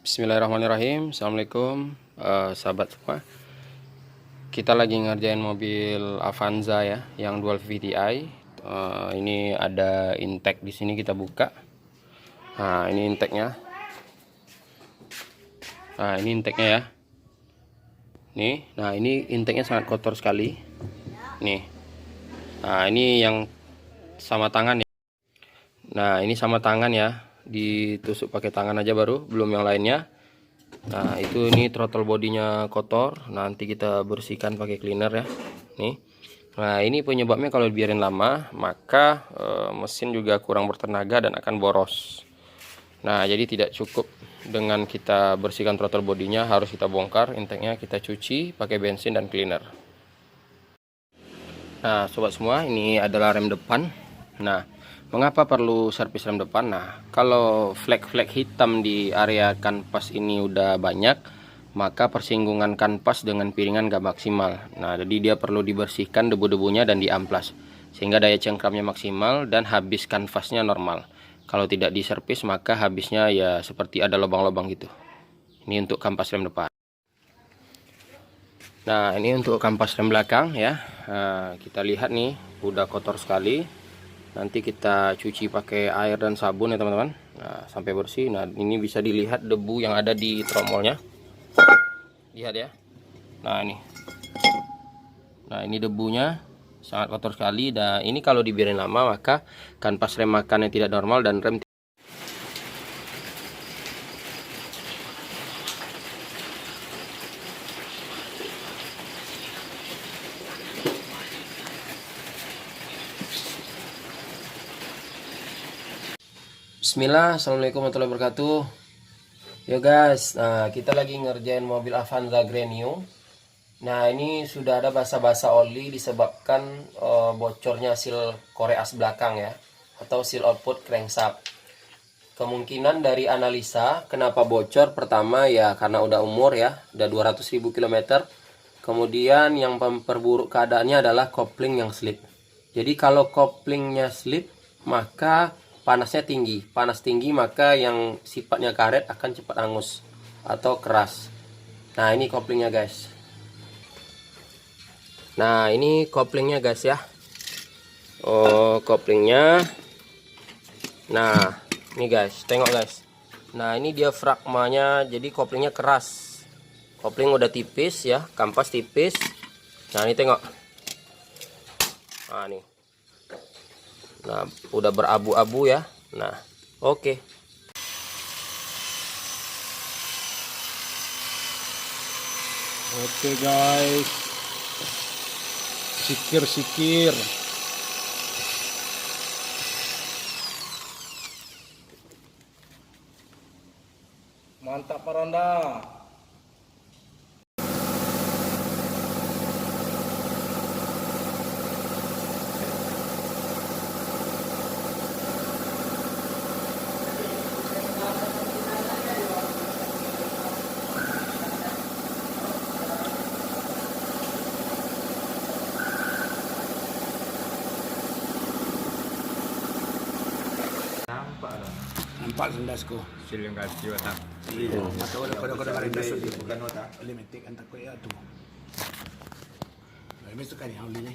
Bismillahirrahmanirrahim. Assalamualaikum sahabat semua. Kita lagi ngerjain mobil Avanza ya, yang dual VVT-i. Ini ada intake di sini, kita buka. Nah, ini intake-nya. Nah, ini intake-nya ya. Nih, nah ini intake-nya sangat kotor sekali. Nih. Nah, ini yang sama tangan ya. Nah, ini sama tangan ya. Ditusuk pakai tangan aja baru, belum yang lainnya. Nah, itu ini throttle bodinya kotor, nanti kita bersihkan pakai cleaner ya. Nih. Nah, ini penyebabnya kalau dibiarin lama, maka mesin juga kurang bertenaga dan akan boros. Nah, jadi tidak cukup dengan kita bersihkan throttle bodinya, harus kita bongkar intake-nya, kita cuci pakai bensin dan cleaner. Nah, sobat semua, ini adalah rem depan. Nah, mengapa perlu servis rem depan? Nah, kalau flek-flek hitam di area kanvas ini udah banyak, maka persinggungan kanvas dengan piringan gak maksimal. Nah, jadi dia perlu dibersihkan debu-debunya dan diamplas, sehingga daya cengkramnya maksimal dan habis kanvasnya normal. Kalau tidak diservis, maka habisnya ya seperti ada lubang-lubang gitu. Ini untuk kampas rem depan. Nah, ini untuk kampas rem belakang ya. Nah, kita lihat nih, udah kotor sekali. Nanti kita cuci pakai air dan sabun ya teman-teman. Nah, sampai bersih. Nah, ini bisa dilihat debu yang ada di tromolnya. Lihat ya. Nah, ini. Nah, ini debunya sangat kotor sekali. Dan ini kalau dibiarin lama, maka kanvas rem makannya tidak normal dan rem. Bismillah, assalamualaikum warahmatullahi wabarakatuh. Yo guys, nah kita lagi ngerjain mobil Avanza Grand New. Nah, ini sudah ada basa-basa oli disebabkan bocornya seal korek as belakang ya, atau seal output crankshaft. Kemungkinan dari analisa kenapa bocor, pertama ya karena udah umur ya, udah 200.000 km. Kemudian yang memperburuk keadaannya adalah kopling yang slip. Jadi kalau koplingnya slip, maka panasnya tinggi. Panas tinggi maka yang sifatnya karet akan cepat hangus atau keras. Nah, ini koplingnya guys. Nah, ini koplingnya guys ya. Oh, koplingnya. Nah, ini guys, tengok guys. Nah, ini diafragmanya, jadi koplingnya keras. Kopling udah tipis ya, kampas tipis. Nah, ini tengok. Nah, nih. Nah, udah berabu-abu ya. Nah, oke. Oke guys, sikir-sikir. Mantap Maranda. Nampak sendasku. Silang kasih watak. Iya. Atau ada pada rendas di bukan otak. Limitik antar kau ya tu. Ini suka ni hauli ni.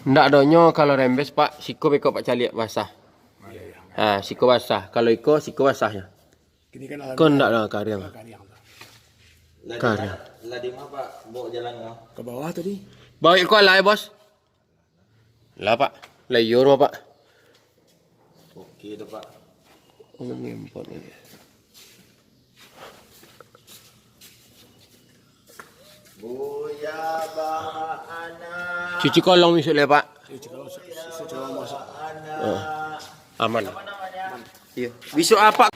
Ndak donyo kalau rembes Pak, siko beko Pak caliak basah. Iya. Ah, siko basah. Kalau iko siko basah ya. Kini kan Kau ndak ada karyang. Karyang. Karyang. Lah di mana Pak? Bawa jalan kau. Ke bawah tadi. Bawa iko lah bos. Lah Pak. Lah euro Pak. Oke tu Pak. Mengimport ini. Buya bawa anak. Cuci kolong misal ya Pak. Kalau secara masuk. Oh, aman. Iya. Besok apa?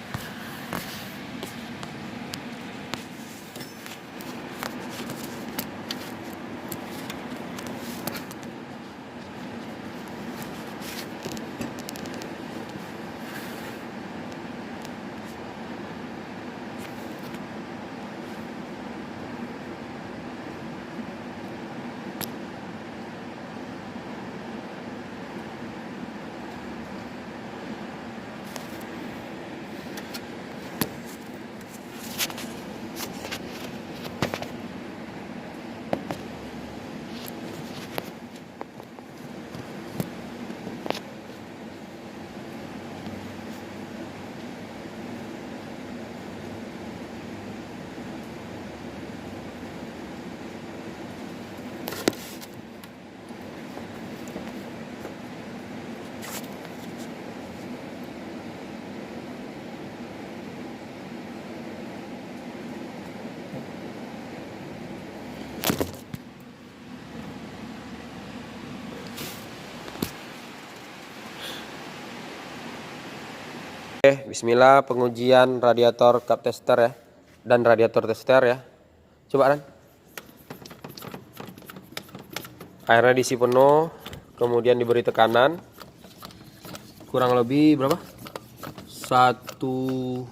Bismillah pengujian radiator cup tester ya dan radiator tester ya. Coba Ran. Airnya diisi penuh, kemudian diberi tekanan kurang lebih berapa? Satu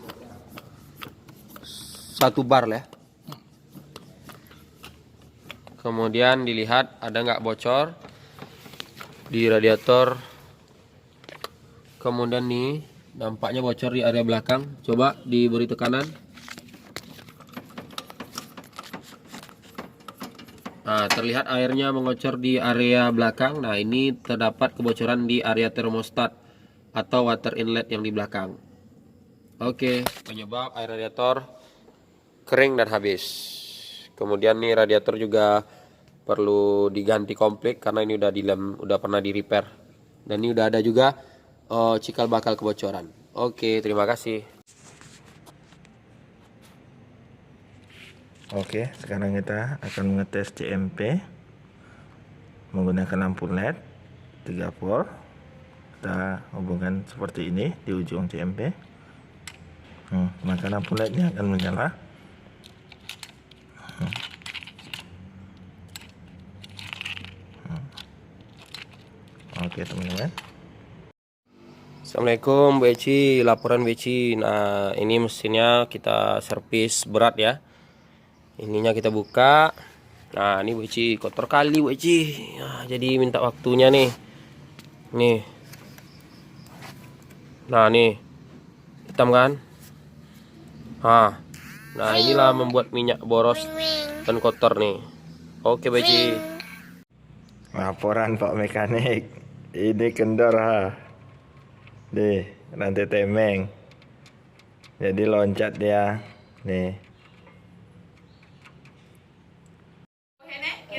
bar ya. Kemudian dilihat ada nggak bocor di radiator. Kemudian nih nampaknya bocor di area belakang. Coba diberi tekanan. Nah, terlihat airnya mengocor di area belakang. Nah, ini terdapat kebocoran di area termostat atau water inlet yang di belakang. Oke, penyebab air radiator kering dan habis. Kemudian nih radiator juga perlu diganti komplit karena ini udah dilem, udah pernah di repair. Dan ini udah ada juga cikal bakal kebocoran. Oke, terima kasih. Oke, sekarang kita akan mengetes CMP menggunakan lampu LED 3 volt. Kita hubungkan seperti ini di ujung CMP. Maka lampu LED-nya akan menyala. Oke teman-teman. Assalamualaikum Bu Eci, laporan Bu Eci. Nah, ini mesinnya kita servis berat ya. Ininya kita buka. Nah, ini Bu Eci kotor kali Bu Eci. Nah, jadi minta waktunya nih. Nih. Nah, nih. Hitam kan? Nah, inilah membuat minyak boros dan kotor nih. Oke Bu Eci. Laporan Pak Mekanik. Ini kendor ha. Nih, nanti temeng. Jadi loncat dia. Nih.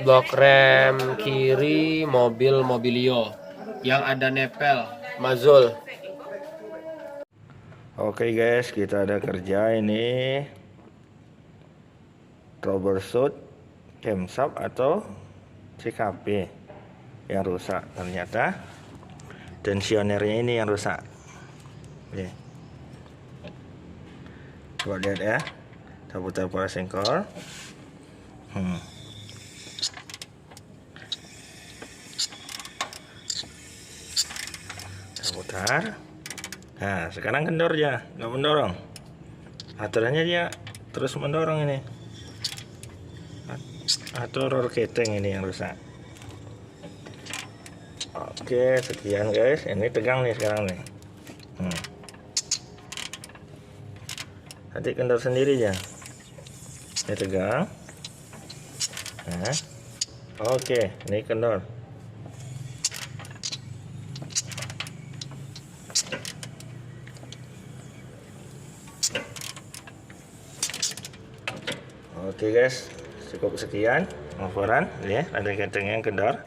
Blok rem kiri mobil Mobilio yang ada nepel mazul. Oke guys, kita ada kerja ini troubleshoot camshaft atau CKP yang rusak. Ternyata tensionernya ini yang rusak. Oke. Coba lihat ya. Kita putar pola sengkol. Kita putar. Nah, sekarang kendor ya, nggak mendorong. Aturannya dia terus mendorong ini. Atau roller keteng ini yang rusak. Oke, sekian guys. Ini tegang nih sekarang nih. Nanti kendor sendiri ya. Ini tegang. Nah, oke, ini kendor. Oke guys, cukup sekian laporan ya, ada keteng yang kendor.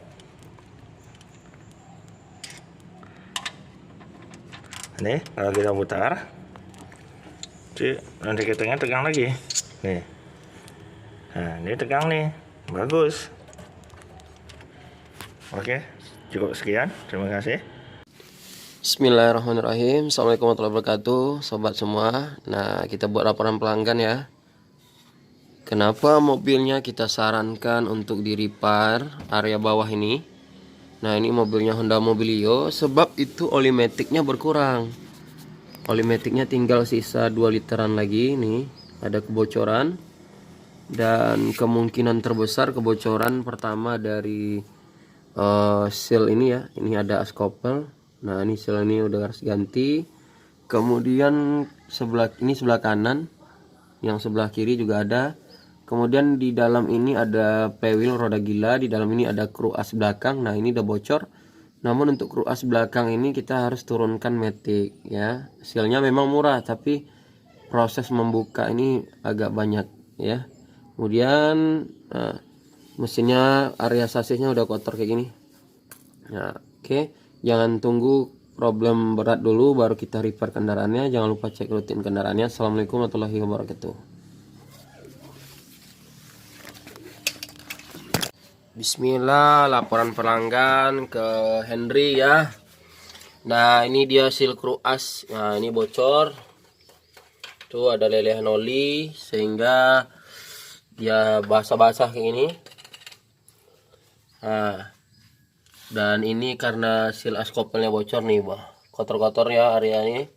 Nih, kalau kita putar, nanti ketengnya tegang lagi. Nih, nah ini tegang nih, bagus. Oke, cukup sekian, terima kasih. Bismillahirrahmanirrahim. Assalamualaikum warahmatullahi wabarakatuh, sobat semua. Nah, kita buat laporan pelanggan ya. Kenapa mobilnya kita sarankan untuk di repair area bawah ini? Nah, ini mobilnya Honda Mobilio, sebab itu oli metiknya berkurang. Oli metiknya tinggal sisa 2 literan lagi. Nih ada kebocoran. Dan kemungkinan terbesar kebocoran pertama dari seal ini ya. Ini ada askopel. Nah, ini seal ini udah harus ganti. Kemudian sebelah kanan, yang sebelah kiri juga ada. Kemudian di dalam ini ada playwheel roda gila, di dalam ini ada kru as belakang. Nah, ini udah bocor. Namun untuk kru as belakang ini kita harus turunkan metik ya. Sealnya memang murah, tapi proses membuka ini agak banyak ya. Kemudian mesinnya, area sasisnya udah kotor kayak gini. Nah, oke. Jangan tunggu problem berat dulu baru kita repair kendaraannya. Jangan lupa cek rutin kendaraannya. Assalamualaikum warahmatullahi wabarakatuh. Bismillah, laporan pelanggan ke Henry ya. Nah ini dia seal as. Nah ini bocor. Tuh ada lelehan oli sehingga dia basah-basah kayak ini. Nah, dan ini karena seal as couple-nya bocor nih, kotor-kotor ya area ini.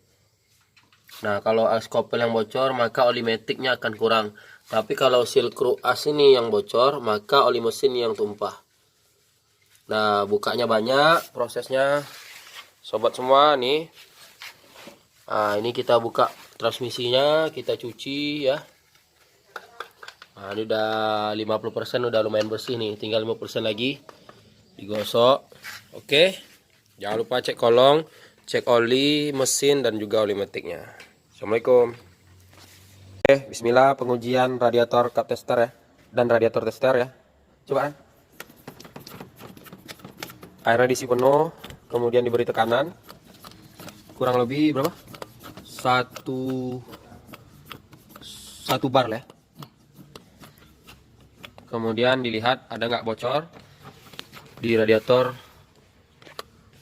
Nah kalau as couple yang bocor maka oli metiknya akan kurang. Tapi kalau seal as ini yang bocor maka oli mesin yang tumpah. Nah bukanya banyak prosesnya sobat semua nih. Nah ini kita buka transmisinya, kita cuci ya. Nah ini udah 50%, udah lumayan bersih nih, tinggal 5% lagi digosok. Oke, jangan lupa cek kolong, cek oli mesin dan juga oli metiknya. Assalamualaikum. Oke, bismillah pengujian radiator cup tester ya, dan radiator tester ya. Coba airnya diisi penuh, kemudian diberi tekanan kurang lebih berapa? Satu bar lah ya. Kemudian dilihat ada nggak bocor di radiator.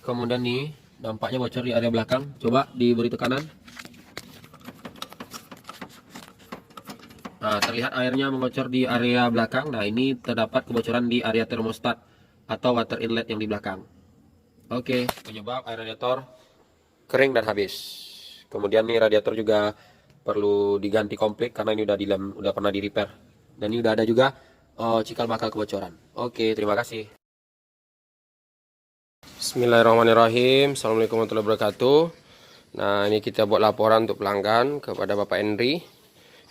Kemudian nih dampaknya bocor di area belakang. Coba diberi tekanan. Nah terlihat airnya mengocor di area belakang. Nah ini terdapat kebocoran di area termostat atau water inlet yang di belakang. Oke, penyebab air radiator kering dan habis. Kemudian nih radiator juga perlu diganti komplit karena ini udah pernah di repair. Dan ini udah ada juga cikal bakal kebocoran. Oke, terima kasih. Bismillahirrahmanirrahim. Assalamualaikum warahmatullahi wabarakatuh. Nah ini kita buat laporan untuk pelanggan kepada Bapak Henry.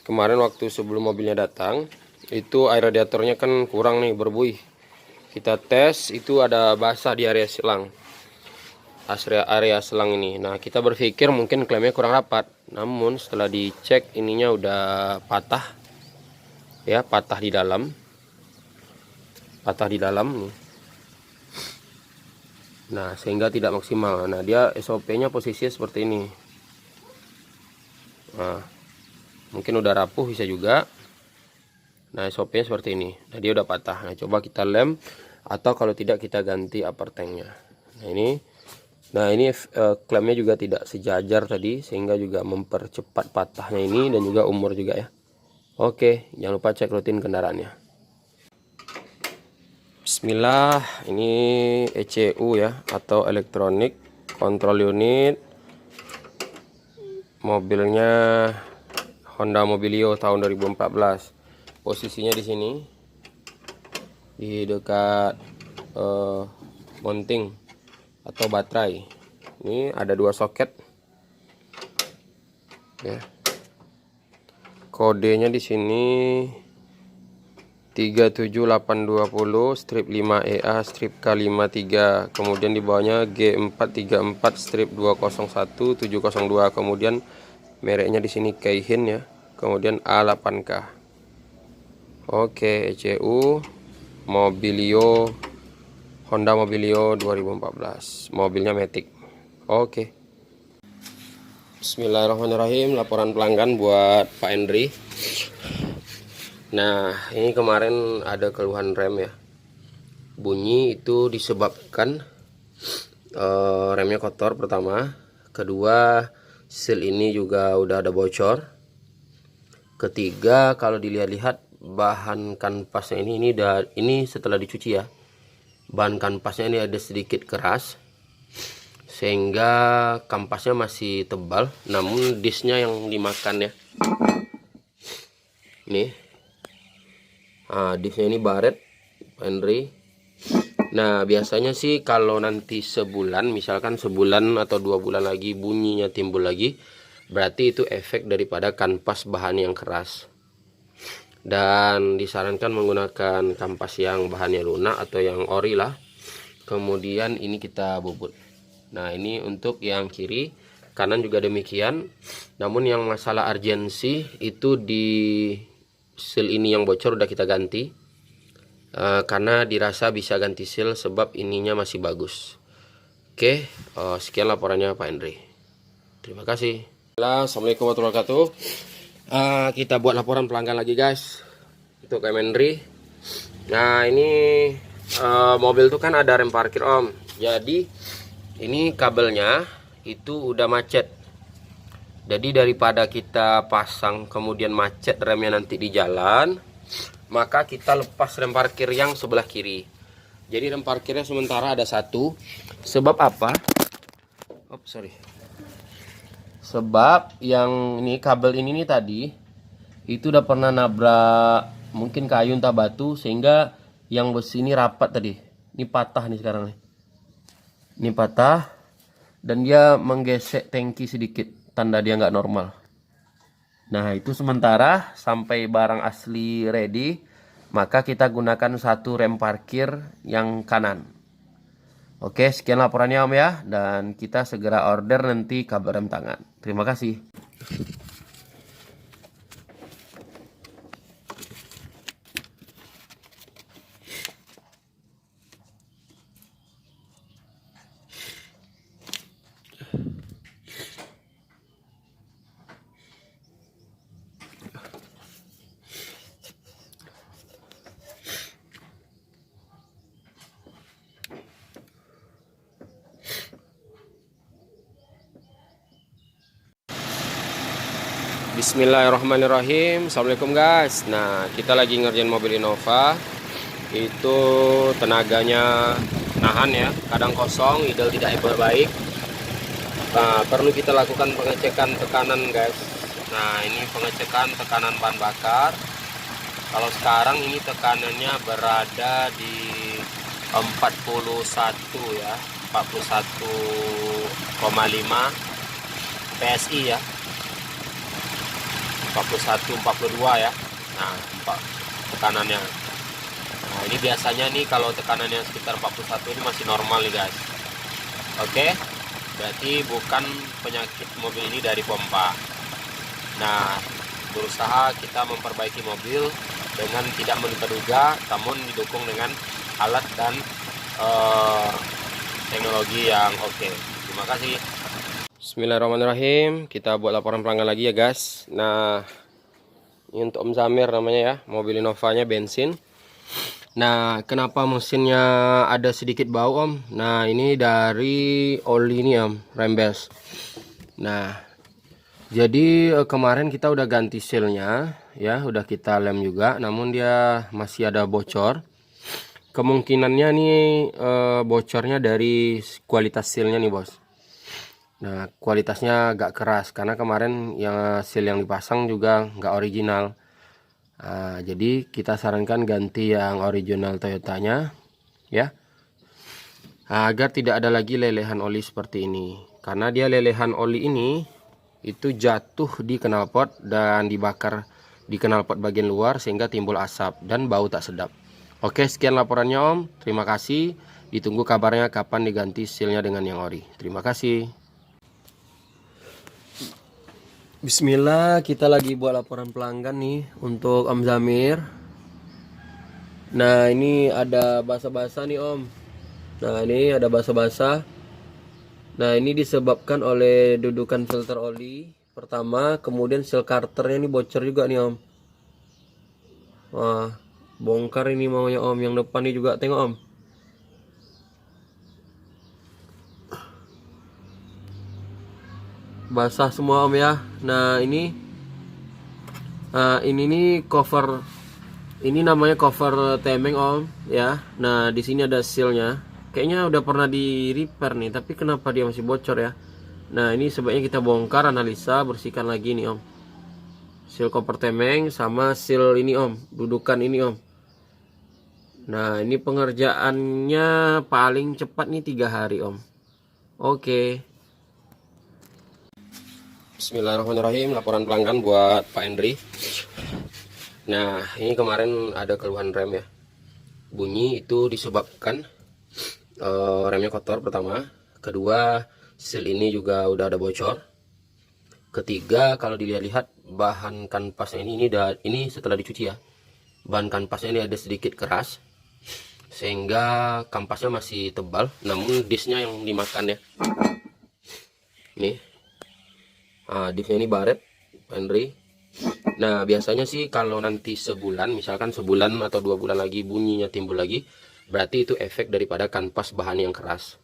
Kemarin waktu sebelum mobilnya datang itu air radiatornya kan kurang nih, berbuih. Kita tes itu ada basah di area selang, area selang ini. Nah kita berpikir mungkin klaimnya kurang rapat, namun setelah dicek ininya udah patah ya, patah di dalam nih. Nah sehingga tidak maksimal. Nah dia SOP-nya posisinya seperti ini. Nah mungkin udah rapuh bisa juga. Nah SOP-nya seperti ini. Nah dia udah patah. Nah coba kita lem, atau kalau tidak kita ganti upper tanknya. Nah ini klemnya juga tidak sejajar tadi, sehingga juga mempercepat patahnya ini dan juga umur juga ya. Oke, jangan lupa cek rutin kendaraannya. Bismillah, ini ECU ya, atau Electronic Control Unit. Mobilnya Honda Mobilio tahun 2014. Posisinya di sini, di dekat mounting atau baterai. Ini ada dua soket ya. Kodenya di sini 37820 strip 5EA strip K53. Kemudian di bawahnya G434 strip 201702. Kemudian mereknya di sini Keihin ya. Kemudian A8K. Oke, ECU Mobilio, Honda Mobilio 2014. Mobilnya Matic. Oke. Bismillahirrahmanirrahim. Laporan pelanggan buat Pak Henry. Nah, ini kemarin ada keluhan rem ya. Bunyi itu disebabkan remnya kotor pertama. Kedua, seal ini juga udah ada bocor. Ketiga, kalau dilihat-lihat bahan kanvasnya ini setelah dicuci ya, bahan kanvasnya ini ada sedikit keras sehingga kampasnya masih tebal, namun disnya yang dimakan ya. Ini disnya ini baret Henry. Nah biasanya sih kalau nanti sebulan, misalkan sebulan atau 2 bulan lagi bunyinya timbul lagi, berarti itu efek daripada kanvas bahan yang keras. Dan disarankan menggunakan kampas yang bahannya lunak atau yang ori lah. Kemudian ini kita bubut. Nah ini untuk yang kiri, kanan juga demikian. Namun yang masalah urgensi itu di seal ini yang bocor udah kita ganti, karena dirasa bisa ganti seal sebab ininya masih bagus. Oke, sekian laporannya Pak Henry. Terima kasih. Assalamualaikum warahmatullahi wabarakatuh. Kita buat laporan pelanggan lagi guys, untuk Henry. Nah ini mobil tuh kan ada rem parkir om. Jadi ini kabelnya itu udah macet. Jadi daripada kita pasang kemudian macet remnya nanti di jalan, maka kita lepas rem parkir yang sebelah kiri. Jadi rem parkirnya sementara ada satu. Sebab apa? Sebab yang ini kabel ini nih tadi itu udah pernah nabrak mungkin kayu entah batu, sehingga yang besi ini rapat tadi. Ini patah nih sekarang nih. Ini patah dan dia menggesek tangki sedikit, tanda dia nggak normal. Nah itu sementara sampai barang asli ready, maka kita gunakan satu rem parkir yang kanan. Oke, sekian laporannya Om ya, dan kita segera order nanti kabel rem tangan. Terima kasih. Bismillahirrahmanirrahim. Assalamualaikum guys. Nah kita lagi ngerjain mobil Innova. Itu tenaganya nahan ya, kadang kosong, idle tidak baik. Nah perlu kita lakukan pengecekan tekanan guys. Nah ini pengecekan tekanan bahan bakar. Kalau sekarang ini tekanannya berada di 41 ya, 41,5 PSI ya, 41 42 ya. Nah tekanannya, nah ini biasanya nih kalau tekanannya sekitar 41 ini masih normal nih guys. Oke, berarti bukan penyakit mobil ini dari pompa. Nah berusaha kita memperbaiki mobil dengan tidak menduga-duga, namun didukung dengan alat dan teknologi yang oke. Terima kasih. Bismillahirrahmanirrahim. Kita buat laporan pelanggan lagi ya guys. Nah ini untuk Om Zamir namanya ya, mobil Innovanya bensin. Nah kenapa mesinnya ada sedikit bau Om? Nah ini dari oli ini Om, rembes. Nah jadi kemarin kita udah ganti sealnya ya, udah kita lem juga, namun dia masih ada bocor. Kemungkinannya nih bocornya dari kualitas sealnya nih bos. Nah kualitasnya agak keras karena kemarin yang seal yang dipasang juga nggak original. Nah, jadi kita sarankan ganti yang original Toyotanya ya, agar tidak ada lagi lelehan oli seperti ini. Karena dia lelehan oli ini itu jatuh di knalpot dan dibakar di knalpot bagian luar sehingga timbul asap dan bau tak sedap. Oke, sekian laporannya Om. Terima kasih. Ditunggu kabarnya kapan diganti sealnya dengan yang ori. Terima kasih. Bismillah, kita lagi buat laporan pelanggan nih untuk Om Zamir. Nah ini ada basa-basa nih Om. Nah ini ada basa-basa. Nah ini disebabkan oleh dudukan filter oli pertama, kemudian seal carternya ini bocor juga nih Om. Wah bongkar ini maunya Om, yang depan ini juga tengok Om. Basah semua Om ya. Nah ini nih cover, ini namanya cover temeng Om ya. Nah di sini ada sealnya. Kayaknya udah pernah di repair nih, tapi kenapa dia masih bocor ya? Nah ini sebaiknya kita bongkar, analisa, bersihkan lagi nih Om. Seal cover temeng sama seal ini Om, dudukan ini Om. Nah ini pengerjaannya paling cepat nih 3 hari Om. Oke. Bismillahirrahmanirrahim. Laporan pelanggan buat Pak Hendri. Nah ini kemarin ada keluhan rem ya, bunyi itu disebabkan remnya kotor pertama, kedua seal ini juga udah ada bocor, ketiga kalau dilihat-lihat bahan kanvasnya ini setelah dicuci ya, bahan kanvasnya ini ada sedikit keras sehingga kampasnya masih tebal, namun disnya yang dimakan ya. Nih disnya ini baret Henry. Nah biasanya sih kalau nanti sebulan, misalkan sebulan atau 2 bulan lagi bunyinya timbul lagi, berarti itu efek daripada kanvas bahan yang keras.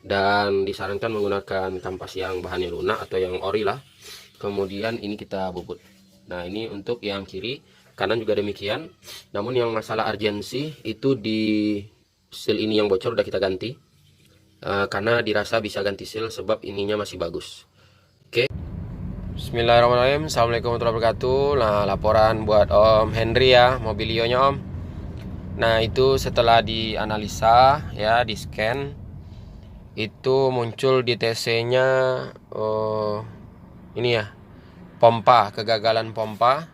dan disarankan menggunakan kampas yang bahannya lunak atau yang ori lah. Kemudian ini kita bubut. Nah, ini untuk yang kiri, kanan juga demikian. Namun yang masalah urgensi itu di seal ini yang bocor udah kita ganti, karena dirasa bisa ganti seal sebab ininya masih bagus. Oke. Bismillahirrahmanirrahim. Assalamualaikum warahmatullahi wabarakatuh. Nah, laporan buat Om Henry ya, mobilionya Om. Nah, itu setelah dianalisa ya, di scan, itu muncul di TC-nya ini ya, pompa, kegagalan pompa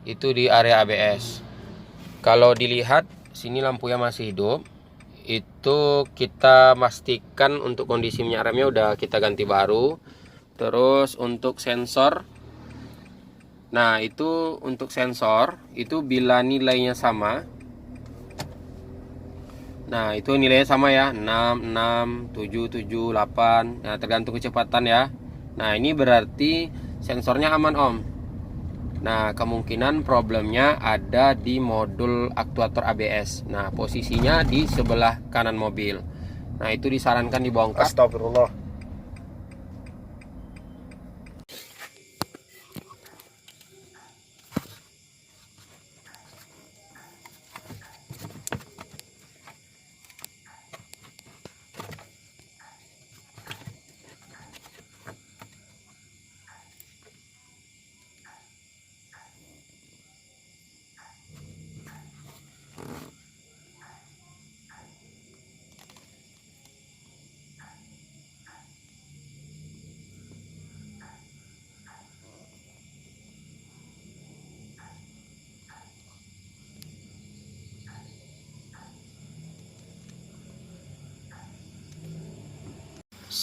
itu di area ABS. Kalau dilihat sini lampunya masih hidup, itu kita pastikan untuk kondisi minyak remnya udah kita ganti baru. Terus untuk sensor, nah itu untuk sensor itu bila nilainya sama, nah itu nilainya sama ya, 6, 6, 7, 7, 8. Nah, tergantung kecepatan ya. Nah, ini berarti sensornya aman Om. Nah, kemungkinan problemnya ada di modul aktuator ABS. Nah, posisinya di sebelah kanan mobil. Nah, itu disarankan dibongkar. Astagfirullah.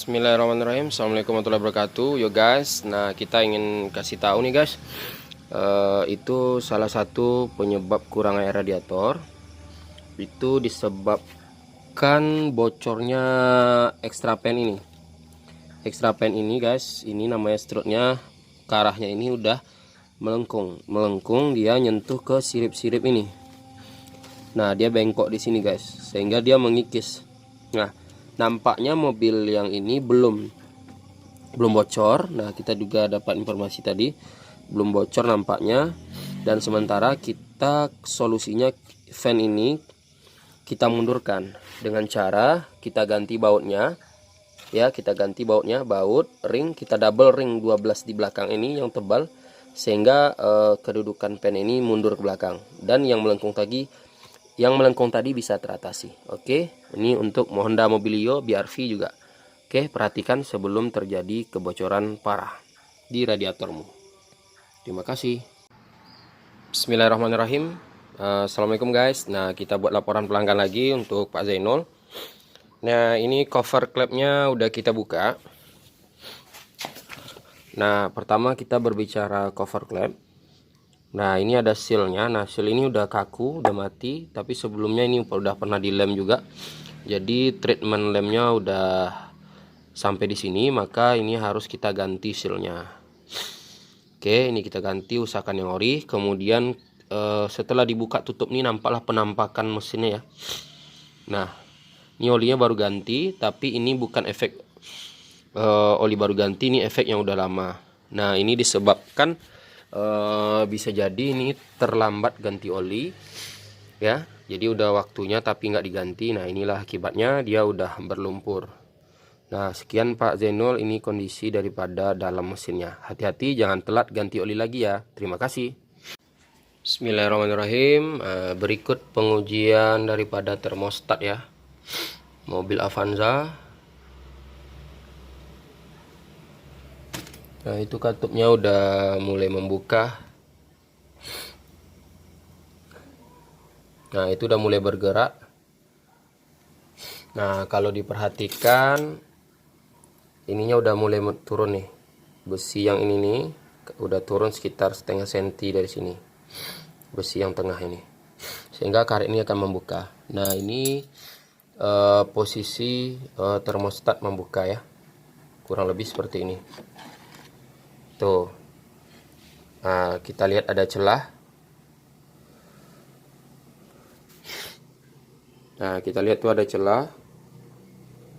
Bismillahirrahmanirrahim. Assalamualaikum warahmatullahi wabarakatuh. Yo guys, nah kita ingin kasih tahu nih guys, itu salah satu penyebab kurang air radiator itu disebabkan bocornya extra pan ini. Extra pan ini guys, ini namanya strutnya, ke arahnya ini udah melengkung, dia nyentuh ke sirip-sirip ini. Nah, dia bengkok di sini guys, sehingga dia mengikis. Nah, nampaknya mobil yang ini belum bocor. Nah, kita juga dapat informasi tadi belum bocor nampaknya. Dan sementara kita solusinya fan ini kita mundurkan dengan cara kita ganti bautnya. Ya, kita ganti bautnya, baut ring kita double ring 12 di belakang ini yang tebal, sehingga kedudukan fan ini mundur ke belakang, dan yang melengkung tadi bisa teratasi. Oke, ini untuk Honda Mobilio BRV juga. Oke, perhatikan sebelum terjadi kebocoran parah di radiatormu. Terima kasih. Bismillahirrahmanirrahim. Assalamualaikum guys. Nah, kita buat laporan pelanggan lagi untuk Pak Zainul. Nah, ini cover klepnya udah kita buka. Nah, pertama kita berbicara cover klep. Nah, ini ada sealnya. Nah, seal ini udah kaku, udah mati, tapi sebelumnya ini udah pernah dilem juga. Jadi treatment lemnya udah sampai di sini, maka ini harus kita ganti sealnya. Oke, ini kita ganti, usahakan yang ori. Kemudian setelah dibuka tutup nih, nampaklah penampakan mesinnya ya. Nah, ini olinya baru ganti, tapi ini bukan efek oli baru ganti, ini efek yang udah lama. Nah, ini disebabkan bisa jadi ini terlambat ganti oli ya, jadi udah waktunya tapi nggak diganti. Nah, inilah akibatnya, dia udah berlumpur. Nah, sekian Pak Zainul, ini kondisi daripada dalam mesinnya. Hati-hati, jangan telat ganti oli lagi ya. Terima kasih. Bismillahirrahmanirrahim. Berikut pengujian daripada termostat ya, mobil Avanza. Nah, itu katupnya udah mulai membuka. Nah, itu udah mulai bergerak. Nah, kalau diperhatikan, ininya udah mulai turun nih. Besi yang ini nih udah turun sekitar setengah senti dari sini. Besi yang tengah ini. Sehingga karet ini akan membuka. Nah, ini posisi termostat membuka ya. Kurang lebih seperti ini. Tuh. Nah, kita lihat ada celah. Nah, kita lihat tuh ada celah.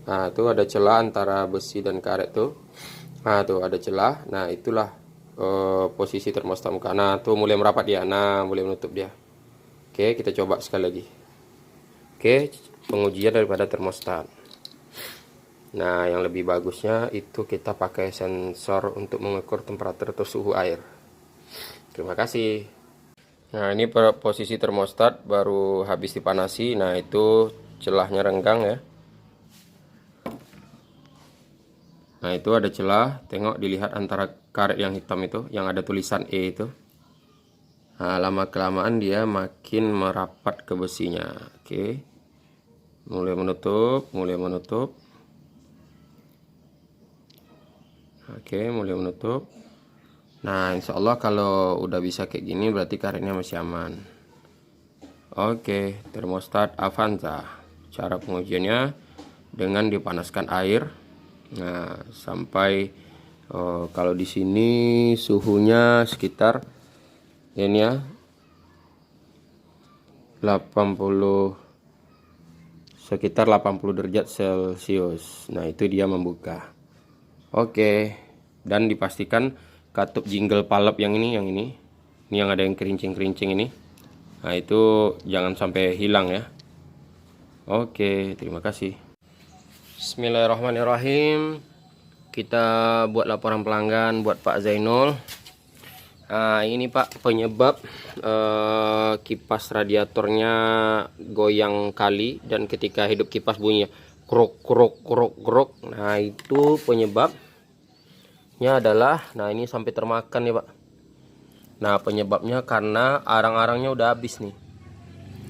Nah, tuh ada celah antara besi dan karet tuh. Nah, tuh ada celah. Nah, itulah posisi termostat muka. Nah, tuh mulai merapat dia. Nah, mulai menutup dia. Oke, kita coba sekali lagi. Oke, pengujian daripada termostat. Nah, yang lebih bagusnya itu kita pakai sensor untuk mengukur temperatur atau suhu air. Terima kasih. Nah, ini posisi termostat baru habis dipanasi. Nah, itu celahnya renggang ya. Nah, itu ada celah. Tengok, dilihat antara karet yang hitam itu, yang ada tulisan E itu. Nah, lama-kelamaan dia makin merapat ke besinya. Oke. Mulai menutup, mulai menutup. Oke, mulai menutup. Nah, insya Allah kalau udah bisa kayak gini berarti karetnya masih aman. Oke, termostat Avanza. Cara pengujiannya dengan dipanaskan air. Nah, sampai kalau di sini suhunya sekitar ini ya 80 derajat Celcius. Nah, itu dia membuka. Oke, dan dipastikan katup jingle palep yang ini yang ada yang kerincing-kerincing ini. Nah, itu jangan sampai hilang ya. Oke, terima kasih. Bismillahirrahmanirrahim. Kita buat laporan pelanggan buat Pak Zainul. Nah, ini Pak penyebab kipas radiatornya goyang kali, dan ketika hidup kipas bunyi krok krok krok krok. Nah, itu penyebabnya adalah, nah ini sampai termakan nih Pak. Nah, penyebabnya karena arang-arangnya udah habis nih,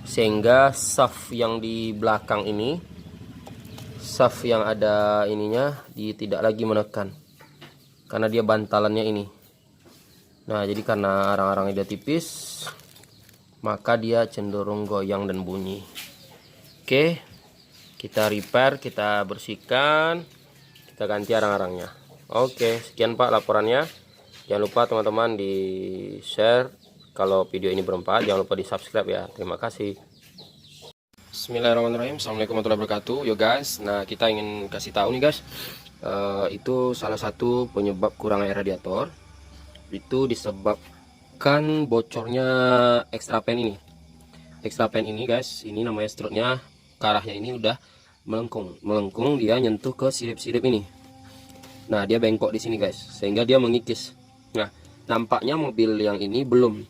sehingga shaft yang di belakang ini, shaft yang ada ininya, dia tidak lagi menekan karena dia bantalannya ini. Nah, jadi karena arang-arangnya dia tipis, maka dia cenderung goyang dan bunyi. Oke, kita repair, kita bersihkan, kita ganti arang-arangnya. Oke, sekian Pak laporannya. Jangan lupa teman-teman di share kalau video ini bermanfaat. Jangan lupa di subscribe ya. Terima kasih. Bismillahirrahmanirrahim. Assalamualaikum warahmatullahi wabarakatuh. Yo guys, nah kita ingin kasih tahu nih guys, itu salah satu penyebab kurang air radiator. Itu disebabkan bocornya extra pan ini. Extra pan ini guys, ini namanya strutnya, karahnya ini udah melengkung, dia nyentuh ke sirip-sirip ini. Nah, dia bengkok di sini guys, sehingga dia mengikis. Nah, nampaknya mobil yang ini belum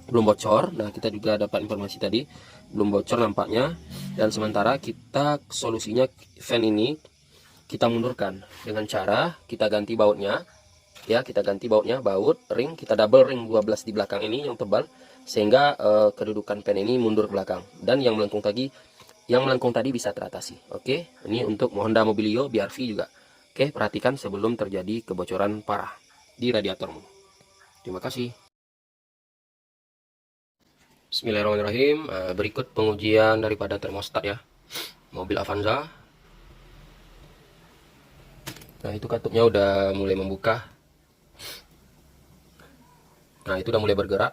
bocor. Nah, kita juga dapat informasi tadi belum bocor nampaknya. Dan sementara kita solusinya fan ini kita mundurkan dengan cara kita ganti bautnya. Ya, kita ganti bautnya, baut ring, kita double ring 12 di belakang ini yang tebal, sehingga kedudukan pen ini mundur ke belakang, dan yang melengkung tadi bisa teratasi. Oke, ini untuk Honda Mobilio BR-V juga. Oke, perhatikan sebelum terjadi kebocoran parah di radiatormu. Terima kasih. Bismillahirrahmanirrahim. Berikut pengujian daripada termostat ya, mobil Avanza. Nah, itu katupnya udah mulai membuka. Nah, itu udah mulai bergerak.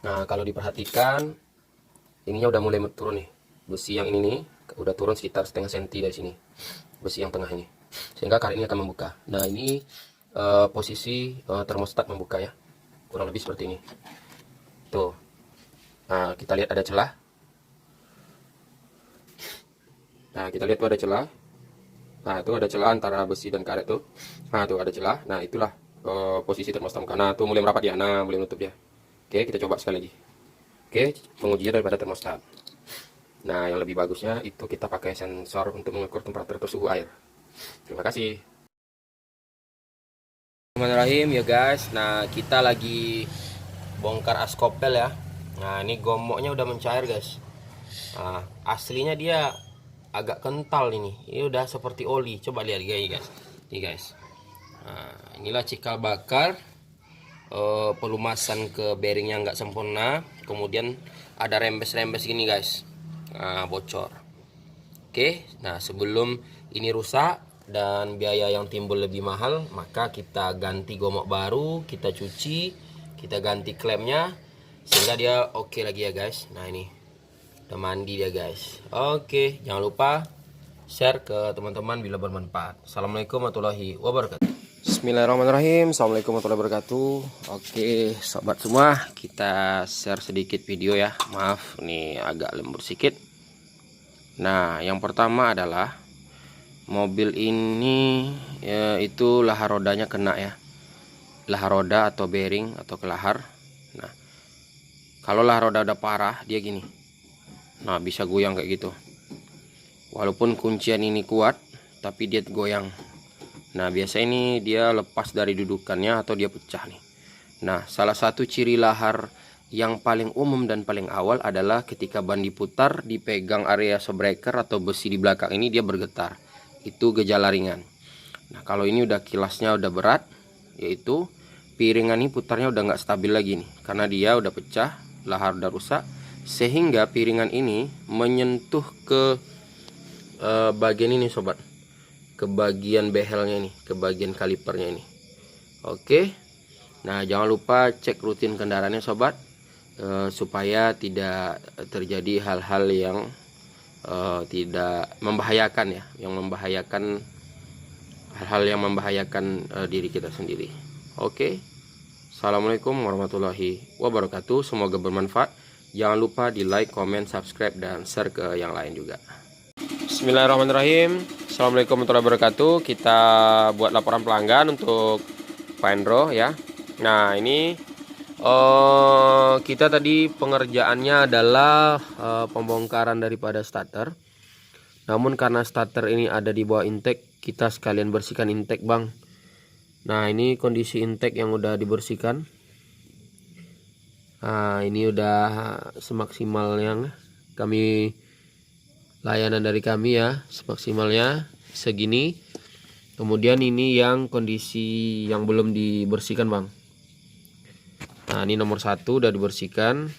Nah, kalau diperhatikan, ininya udah mulai turun nih. Besi yang ini nih udah turun sekitar setengah senti dari sini. Besi yang tengah ini, sehingga karet ini akan membuka. Nah, ini posisi termostat membuka ya, kurang lebih seperti ini. Tuh. Nah, kita lihat ada celah. Nah, kita lihat tuh ada celah. Nah, itu ada celah antara besi dan karet tuh. Nah, tuh ada celah. Nah, itulah posisi termostat. Nah, tuh mulai merapat dia. Nah, mulai menutup dia. Oke, kita coba sekali lagi. Oke, pengujian daripada termostat. Nah, yang lebih bagusnya itu kita pakai sensor untuk mengukur temperatur atau suhu air. Terima kasih. Bismillahirrahmanirrahim ya guys. Nah, kita lagi bongkar askopel ya. Nah, ini gomoknya udah mencair guys. Nah, aslinya dia agak kental ini. Ini udah seperti oli. Coba lihat guys. Nih guys. Nah, inilah cikal bakal pelumasan ke bearingnya nggak sempurna. Kemudian ada rembes-rembes gini guys. Nah, bocor. Oke, nah sebelum ini rusak dan biaya yang timbul lebih mahal, maka kita ganti gomok baru, kita cuci, kita ganti klemnya, sehingga dia oke lagi ya guys. Nah, ini udah mandi dia guys. Oke, jangan lupa share ke teman-teman bila bermanfaat. Assalamualaikum warahmatullahi wabarakatuh. Bismillahirrahmanirrahim. Assalamualaikum warahmatullahi wabarakatuh. Oke sobat semua, kita share sedikit video ya. Maaf nih agak lembur sedikit. Nah yang pertama adalah mobil ini ya, itu lahar rodanya kena ya, lahar roda atau bearing atau kelahar. Nah kalau lahar roda udah parah dia gini, nah bisa goyang kayak gitu. Walaupun kuncian ini kuat tapi dia goyang. Nah biasa ini dia lepas dari dudukannya atau dia pecah nih. Nah salah satu ciri lahar yang paling umum dan paling awal adalah ketika ban diputar, dipegang area shockbreaker atau besi di belakang ini dia bergetar. Itu gejala ringan. Nah kalau ini udah kilasnya udah berat, yaitu piringan ini putarnya udah nggak stabil lagi nih, karena dia udah pecah, lahar udah rusak, sehingga piringan ini menyentuh ke bagian ini sobat, ke bagian behelnya nih, ke bagian kalipernya ini. Oke, nah jangan lupa cek rutin kendaraannya sobat, supaya tidak terjadi hal-hal yang tidak membahayakan ya, yang membahayakan hal-hal yang membahayakan diri kita sendiri. Oke, assalamualaikum warahmatullahi wabarakatuh. Semoga bermanfaat. Jangan lupa di like, comment, subscribe, dan share ke yang lain juga. Bismillahirrahmanirrahim. Assalamualaikum warahmatullahi wabarakatuh. Kita buat laporan pelanggan untuk Pak Endro ya. Nah ini kita tadi pengerjaannya adalah pembongkaran daripada starter. Namun karena starter ini ada di bawah intake, kita sekalian bersihkan intake bang. Nah ini kondisi intake yang udah dibersihkan. Nah ini udah semaksimal yang kami, layanan dari kami ya, semaksimalnya segini. Kemudian ini yang kondisi yang belum dibersihkan bang. Nah ini nomor 1 udah dibersihkan.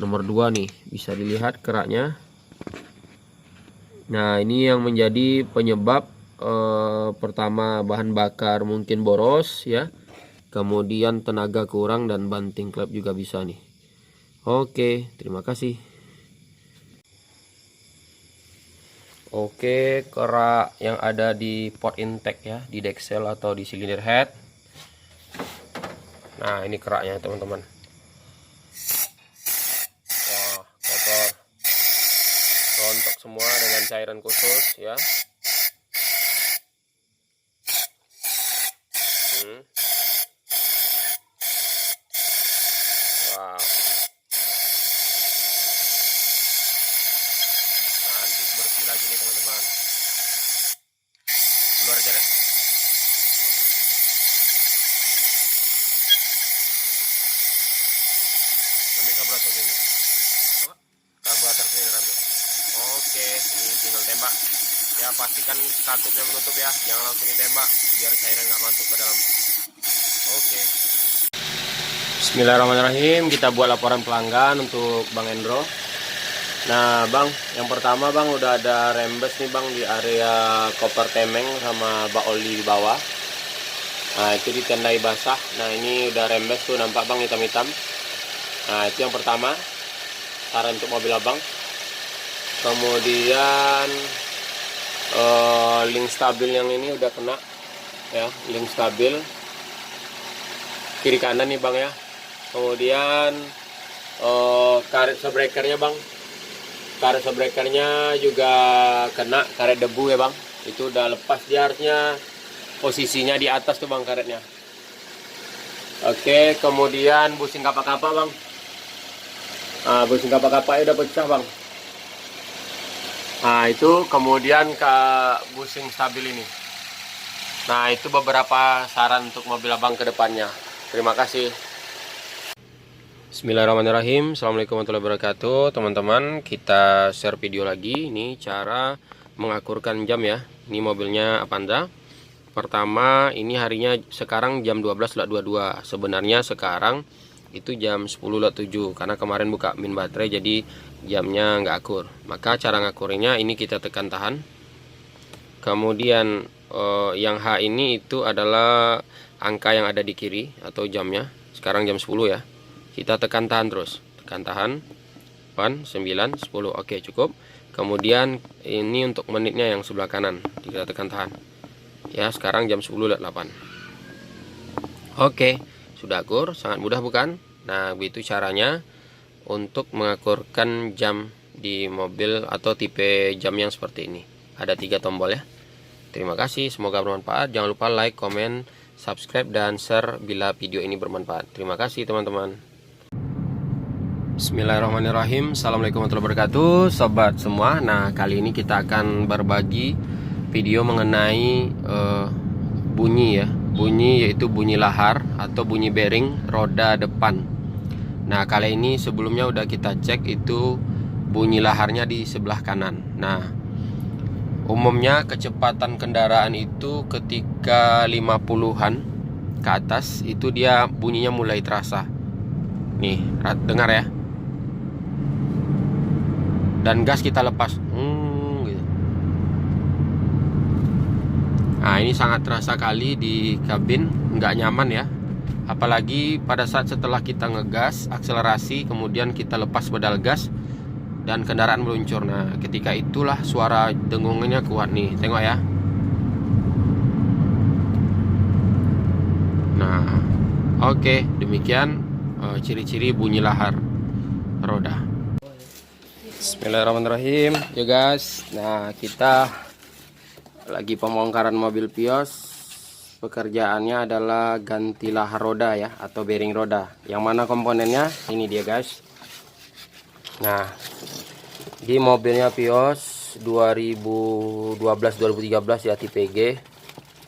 Nomor 2 nih bisa dilihat keraknya. Nah ini yang menjadi penyebab pertama bahan bakar mungkin boros ya. Kemudian tenaga kurang dan banting klep juga bisa nih. Oke, terima kasih. Oke, kerak yang ada di port intake ya, di deksel atau di silinder head. Nah ini keraknya teman-teman. Wah kotor, rontok semua dengan cairan khusus ya. Wow. Nanti bersih lagi nih teman-teman. Keluar aja deh. Ambil karburator ini. Karburator cleaner ambil. Oke, ini tinggal tembak. Ya pastikan katupnya menutup ya, jangan langsung ditembak biar cairan nggak masuk ke dalam. Oke. Bismillahirrahmanirrahim. Kita buat laporan pelanggan untuk Bang Endro. Nah bang, yang pertama bang udah ada rembes nih bang di area koper temeng sama bak oli di bawah. Nah itu ditandai basah. Nah ini udah rembes tuh, nampak bang hitam-hitam. Nah itu yang pertama, saran untuk mobil abang. Kemudian link stabil yang ini udah kena ya, link stabil kiri kanan nih bang ya. Kemudian karet shockbreakernya bang, karet shockbreakernya juga kena karet debu ya bang. Itu udah lepas, dia harusnya posisinya di atas tuh bang karetnya. Oke, kemudian busing kapak-kapak bang. Nah, busing kapak-kapaknya udah pecah bang. Nah itu kemudian ke busing stabil ini. Nah itu beberapa saran untuk mobil abang ke depannya. Terima kasih. Bismillahirrahmanirrahim. Assalamualaikum warahmatullahi wabarakatuh. Teman-teman, kita share video lagi. Ini cara mengakurkan jam ya. Ini mobilnya Avanza. Pertama, ini harinya sekarang jam 12.22. Sebenarnya sekarang itu jam 10.07 karena kemarin buka min baterai jadi jamnya nggak akur. Maka cara ngakurinya ini kita tekan tahan. Kemudian yang H ini itu adalah angka yang ada di kiri atau jamnya. Sekarang jam 10 ya. Kita tekan tahan terus. Tekan tahan 8, 9, 10. Oke, cukup. Kemudian ini untuk menitnya yang sebelah kanan, kita tekan tahan. Ya, sekarang jam 10.08. Oke, sudah akur, sangat mudah bukan? Nah, begitu caranya untuk mengakurkan jam di mobil atau tipe jam yang seperti ini. Ada 3 tombol ya. Terima kasih, semoga bermanfaat. Jangan lupa like, komen, subscribe, dan share bila video ini bermanfaat. Terima kasih teman-teman. Bismillahirrahmanirrahim. Assalamualaikum warahmatullahi wabarakatuh, sobat semua. Nah, kali ini kita akan berbagi video mengenai bunyi ya. Bunyi yaitu bunyi lahar atau bunyi bearing roda depan. Nah, kali ini sebelumnya udah kita cek itu bunyi laharnya di sebelah kanan. Nah, umumnya kecepatan kendaraan itu ketika 50-an ke atas itu dia bunyinya mulai terasa. Nih, dengar ya. Dan gas kita lepas gitu. Nah, ini sangat terasa kali di kabin, nggak nyaman ya. Apalagi pada saat setelah kita ngegas, akselerasi, kemudian kita lepas pedal gas dan kendaraan meluncur. Nah, ketika itulah suara dengungannya kuat nih. Tengok ya. Nah, oke, demikian ciri-ciri bunyi lahar roda. Bismillahirrahmanirrahim ya guys. Nah, kita lagi pembongkaran mobil Vios. Pekerjaannya adalah ganti lahar roda ya, atau bearing roda. Yang mana komponennya? Ini dia guys. Nah, di mobilnya Vios 2012-2013 ya, tipe G,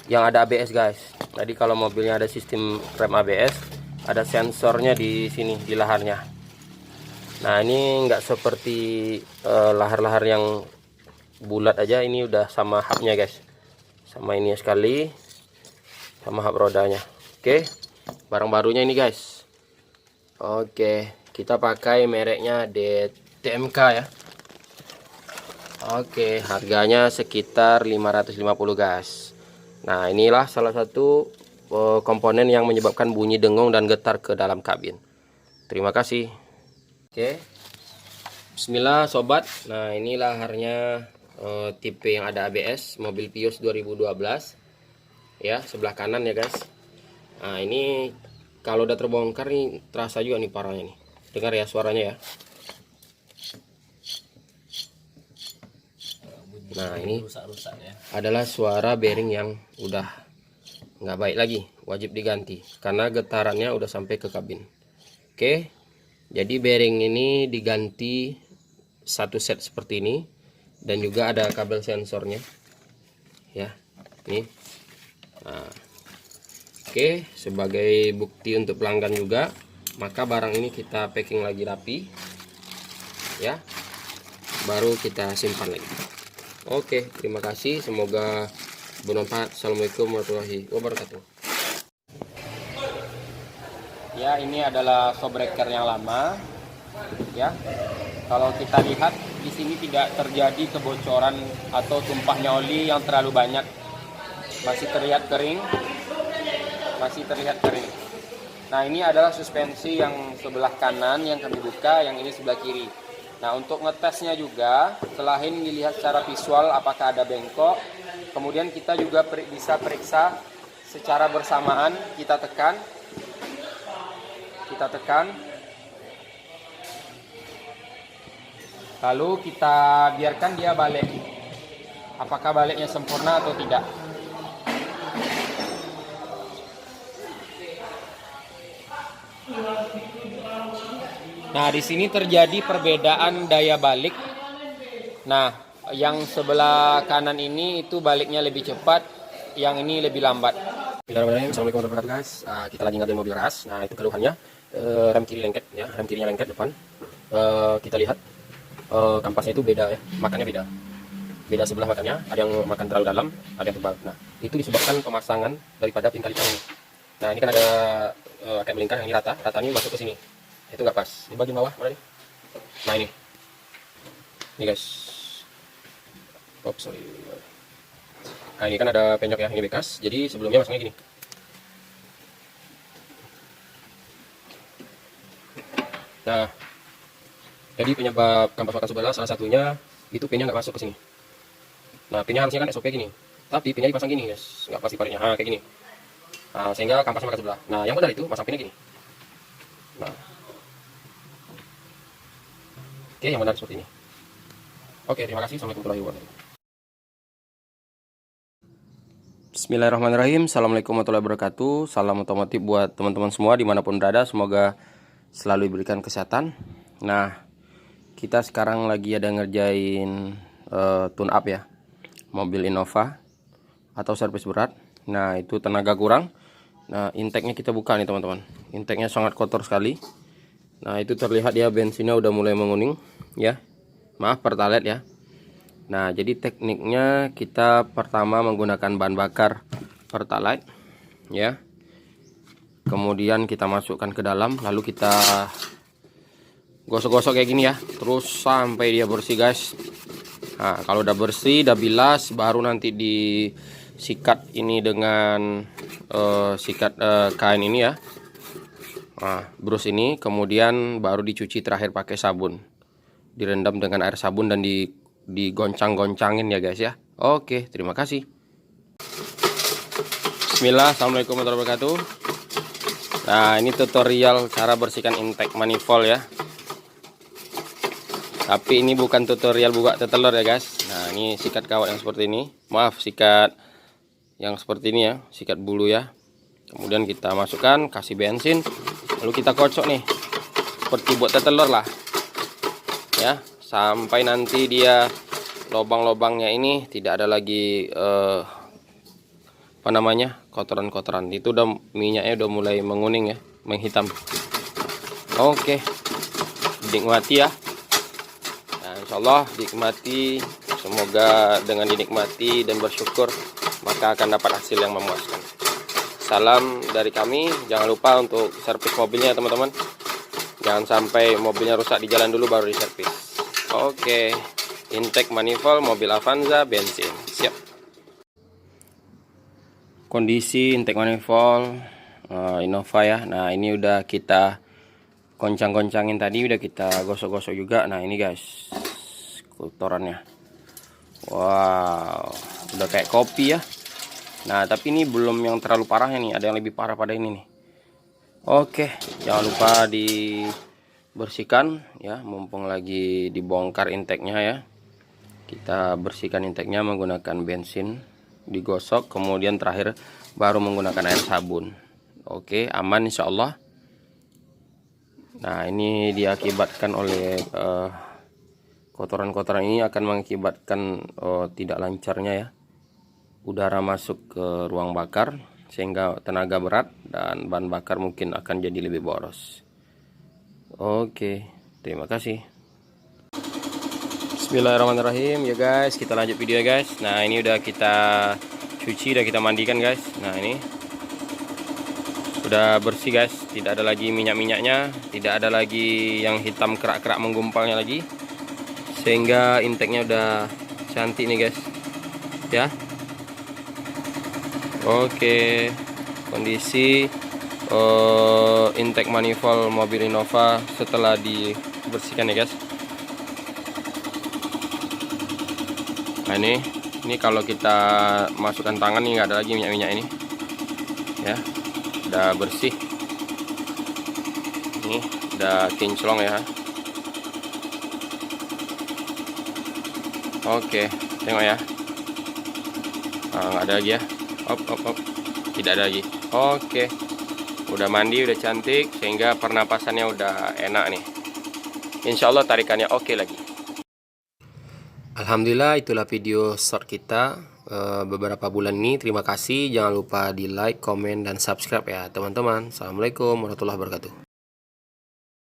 yang ada ABS guys. Tadi kalau mobilnya ada sistem rem ABS, ada sensornya di sini di laharnya. Nah, ini nggak seperti lahar-lahar yang bulat aja, ini udah sama hubnya guys, sama ini sekali, sama hub rodanya. Oke, barang barunya ini guys. Oke, kita pakai mereknya DTMK ya. Oke, harganya sekitar 550 guys. Nah, inilah salah satu komponen yang menyebabkan bunyi dengung dan getar ke dalam kabin. Terima kasih. Oke, bismillah sobat. Nah, ini laharnya tipe yang ada ABS mobil Vios 2012 ya, sebelah kanan ya guys. Nah, ini kalau udah terbongkar nih terasa juga nih parahnya nih. Dengar ya suaranya ya. Nah, ini adalah suara bearing yang udah nggak baik lagi, wajib diganti karena getarannya udah sampai ke kabin. Oke, jadi bearing ini diganti satu set seperti ini, dan juga ada kabel sensornya ya, nih. Nah, oke, sebagai bukti untuk pelanggan juga, maka barang ini kita packing lagi rapi ya, baru kita simpan lagi. Oke, terima kasih, semoga bermanfaat. Assalamualaikum warahmatullahi wabarakatuh. Ya, ini adalah shockbreaker yang lama ya. Kalau kita lihat di sini tidak terjadi kebocoran atau tumpahnya oli yang terlalu banyak. Masih terlihat kering. Nah, ini adalah suspensi yang sebelah kanan yang kami buka, yang ini sebelah kiri. Nah, untuk ngetesnya juga, selain dilihat secara visual apakah ada bengkok, kemudian kita juga bisa periksa secara bersamaan. Kita tekan, lalu kita biarkan dia balik, apakah baliknya sempurna atau tidak. Nah, di sini terjadi perbedaan daya balik. Nah, yang sebelah kanan ini itu baliknya lebih cepat, yang ini lebih lambat. Assalamualaikum warahmatullahi wabarakatuh guys. Kita lagi ngerjain mobil ras. Nah, itu keluhannya rem kiri lengket ya, rem kirinya lengket depan. Kita lihat kampasnya itu beda ya, makannya beda sebelah makannya, ada yang makan terlalu dalam, ada yang tebal. Nah, itu disebabkan pemasangan daripada pin kaliper ini. Nah, ini kan ada kayak melingkar, yang ini ratanya masuk ke sini, itu nggak pas di bagian bawah mana nih. Nah, ini guys, sorry. Nah, ini kan ada penyok ya, ini bekas, jadi sebelumnya masuknya gini. Nah, jadi penyebab kampas makan sebelah salah satunya itu pinnya nggak masuk ke sini. Nah, pinnya harusnya kan SOP gini, tapi pinnya dipasang gini guys, nggak pasti paritnya, kayak gini. Nah, sehingga kampasnya ke sebelah. Nah, yang benar itu pasang pinnya gini. Nah, oke, yang benar seperti ini. Oke, terima kasih. Assalamualaikum warahmatullahi wabarakatuh. Bismillahirrahmanirrahim. Assalamualaikum warahmatullahi wabarakatuh. Salam otomotif buat teman-teman semua dimanapun berada. Semoga selalu diberikan kesehatan. Nah, kita sekarang lagi ada ngerjain tune up ya, mobil Innova atau servis berat. Nah, itu tenaga kurang. Nah, intake-nya kita buka nih teman-teman. Intake-nya sangat kotor sekali. Nah, itu terlihat ya, bensinnya udah mulai menguning ya. Maaf, pertalite ya. Nah, jadi tekniknya kita pertama menggunakan bahan bakar pertalite ya. Kemudian kita masukkan ke dalam, lalu kita gosok-gosok kayak gini ya, terus sampai dia bersih guys. Nah, kalau udah bersih, udah bilas, baru nanti disikat ini dengan sikat kain ini ya. Nah, brus ini kemudian baru dicuci terakhir pakai sabun. Direndam dengan air sabun dan digoncang-goncangin ya guys ya. Oke, terima kasih. Bismillah, assalamualaikum warahmatullahi wabarakatuh. Nah, ini tutorial cara bersihkan intake manifold ya. Tapi ini bukan tutorial buka telur ya guys. Nah, ini sikat kawat yang seperti ini. Maaf, sikat yang seperti ini ya, sikat bulu ya. Kemudian kita masukkan, kasih bensin, lalu kita kocok nih, seperti buat telur lah ya, sampai nanti dia lubang-lubangnya ini tidak ada lagi kotoran-kotoran. Itu udah minyaknya udah mulai menguning ya, menghitam. Oke, dinikmati ya. Nah, insyaallah dinikmati. Semoga dengan dinikmati dan bersyukur maka akan dapat hasil yang memuaskan. Salam dari kami. Jangan lupa untuk servis mobilnya teman-teman. Jangan sampai mobilnya rusak di jalan dulu baru diservis. Oke, intake manifold mobil Avanza bensin. Siap. Kondisi intake manifold Innova ya. Nah, ini udah kita goncang-goncangin tadi, udah kita gosok-gosok juga. Nah, ini guys, kotorannya. Wow, udah kayak kopi ya. Nah, tapi ini belum yang terlalu parahnya nih, ada yang lebih parah pada ini nih. Oke, jangan lupa dibersihkan ya, mumpung lagi dibongkar intake-nya ya. Kita bersihkan intake-nya menggunakan bensin, digosok, kemudian terakhir baru menggunakan air sabun. Oke, aman insya Allah. Nah, ini diakibatkan oleh kotoran-kotoran ini akan mengakibatkan tidak lancarnya ya udara masuk ke ruang bakar, sehingga tenaga berat dan bahan bakar mungkin akan jadi lebih boros. Oke, terima kasih. Bismillahirrahmanirrahim ya guys, kita lanjut video ya guys. Nah, ini udah kita cuci, udah kita mandikan guys. Nah, ini udah bersih guys, tidak ada lagi minyak-minyaknya, tidak ada lagi yang hitam kerak-kerak menggumpalnya lagi, sehingga intake-nya udah cantik nih guys ya. Oke, kondisi intake manifold mobil Innova setelah dibersihkan ya guys. Nah, ini kalau kita masukkan tangan nih nggak ada lagi minyak-minyak ini ya, udah bersih. Ini udah kinclong ya. Oke, tengok ya. Nah, nggak ada lagi ya. Op, tidak ada lagi. Oke, udah mandi, udah cantik, sehingga pernapasannya udah enak nih. Insya Allah tarikannya oke lagi. Alhamdulillah, itulah video short kita beberapa bulan ini. Terima kasih. Jangan lupa di like, komen, dan subscribe ya teman-teman. Assalamualaikum warahmatullahi wabarakatuh.